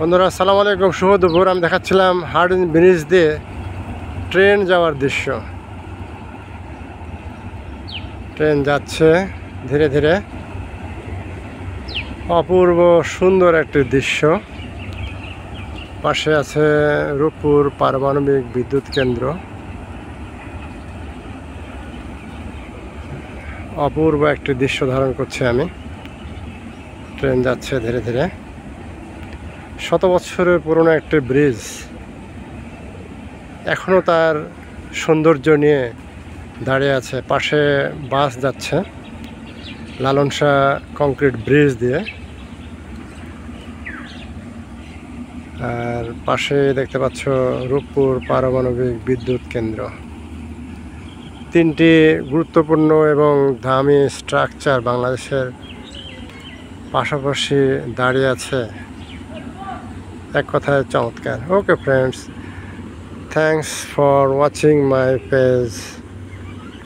বন্ধুরা আসসালামু আলাইকুম, শুভ দুপুর। আমি দেখাচ্ছিলাম হার্ডিন ব্রিজ দিয়ে ট্রেন যাওয়ার দৃশ্য। ট্রেন যাচ্ছে ধীরে ধীরে, অপূর্ব সুন্দর একটি দৃশ্য। পাশে আছে রূপপুর পারমাণবিক বিদ্যুৎ কেন্দ্র। অপূর্ব একটি দৃশ্য ধারণ করছি আমি। ট্রেন যাচ্ছে ধীরে ধীরে। শত বছরের পুরনো একটি ব্রিজ এখনও তার সৌন্দর্য নিয়ে দাঁড়িয়ে আছে। পাশে বাস যাচ্ছে লালন শাহ কংক্রিট ব্রিজ দিয়ে, আর পাশে দেখতে পাচ্ছ রূপপুর পারমাণবিক বিদ্যুৎ কেন্দ্র। তিনটি গুরুত্বপূর্ণ এবং দামি স্ট্রাকচার বাংলাদেশের পাশাপাশি দাঁড়িয়ে আছে, এক কথায় চমৎকার। Okay friends, thanks for watching my page.